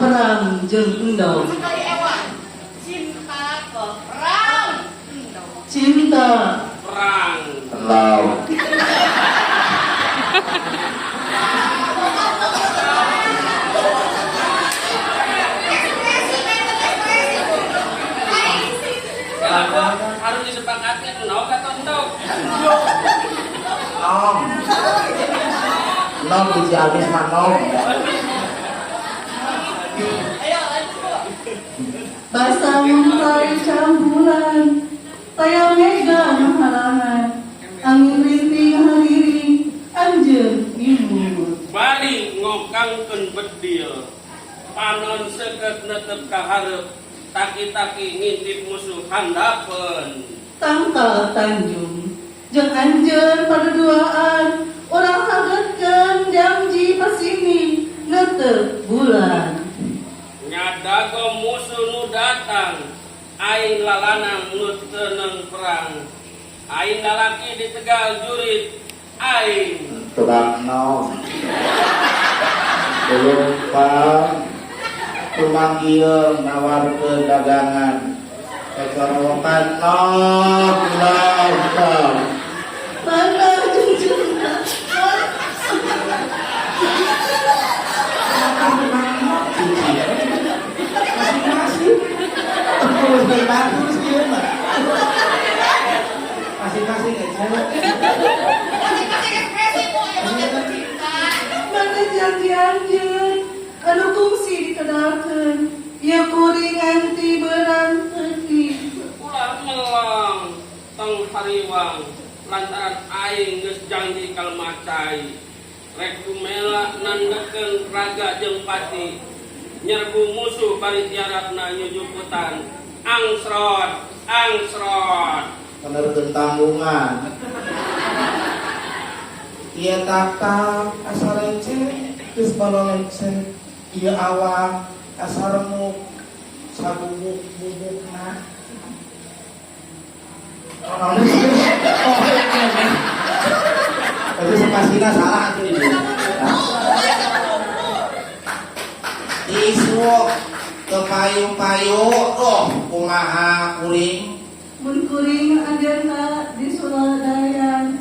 perang jeung endog. Cinta ke perang. Cinta perang Endog. harus disepakati endog atau endog. Nom. Nom biji habis mah nom. basa muntai campuran tayang mega mahalangan angin rinting hadiri anjeun imut. Bali ngokangkeun bedil panon seukeut netep ka hareup taki-taki ngintip musuh handapeun Tangkal Tanjung jeung anjeun paduduaan urang hagetkeun janji pasini netep bulan. nyadago musuh nu datang aing lalanang nu teuneng perang aing lalaki di Tegal jurit aing Tukang nom. Belum pang. Tumanggieu nawarkeun dagangan. Kecorowokan nom. Mana junjungan Masing-masing. Terus bagus dia mah. Masing-masing aja. mana janji anjeun anu kungsi dikenalkeun ieu kuring nganti beurang teuing. ulah melang tong hariwang lantaran aing geus janji kal macai rek kumela nandakeun raga jeung pati nyerbu musuh bari tiarapna nyujuputan angsrot Penerkeun tanggungan. Ieu taktak asa receh geus baloleceh. Ieu awak asa remuk sabubuk-bubukna. Tapi sepastina salah atuh ini. Isuk ke payu-payu, kumaha kuring. Mun kuring adeuna di Suradayan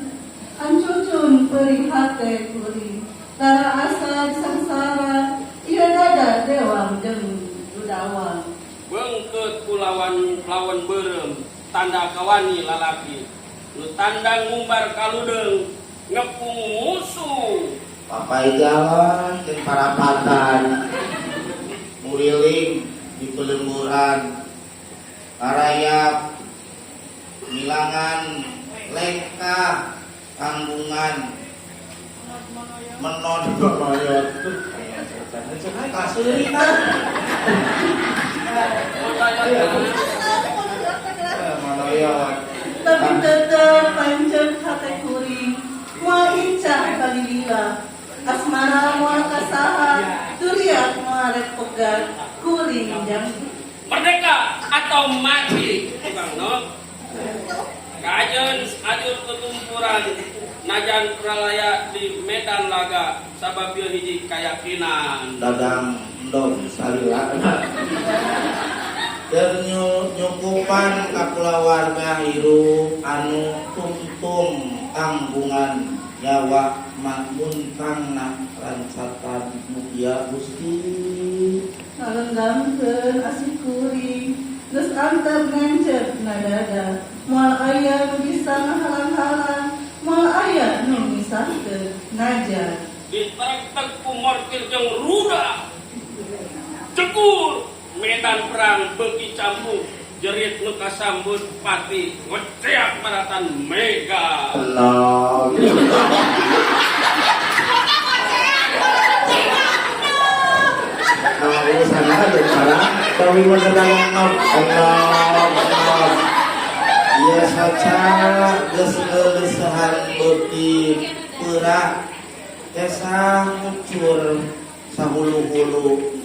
ancucun perih hate kuring tara asa sangsara ieu dada dewang jeung dudawang. beungkeut kulawan lawan beureum tanda kawani lalaki nu tanda ngumbar kaludeung ngepung musuh Papai jalan ke parapatan, muriling di pelemburan, arayap, milangan, leka, tanggungan, menon monoyot. Kasurina. Monoyot. Tapi tetep pancen hate kuring moal incah kalilila asmara moal kasaha duriat moal rek pegat kuring janji. merdeka atau mati tukang no kajen ajur ketumpuran najan pralaya di medan laga sabab ieu hiji kayakinan Dagang dong salila. Dan nyukupan kakulawarga hirup anu tungtung tanggungan nyawa makmun tangna rancatan mugia Gusti. Ngalenggamkeun asih kuring geus antep ngancep nadada moal aya nu bisa ngahalang-halang moal aya nu misahkeun najan. diterek ku mortir jeung ruda cekur medan perang beuki campur jerit nu kasambut pati ngeceak maratan mega Allah. Nah, ini sana ada parang tapi mendalang not Allah. Ia saja geus-geusehan beuti peura desa ngucur sahulu-hulu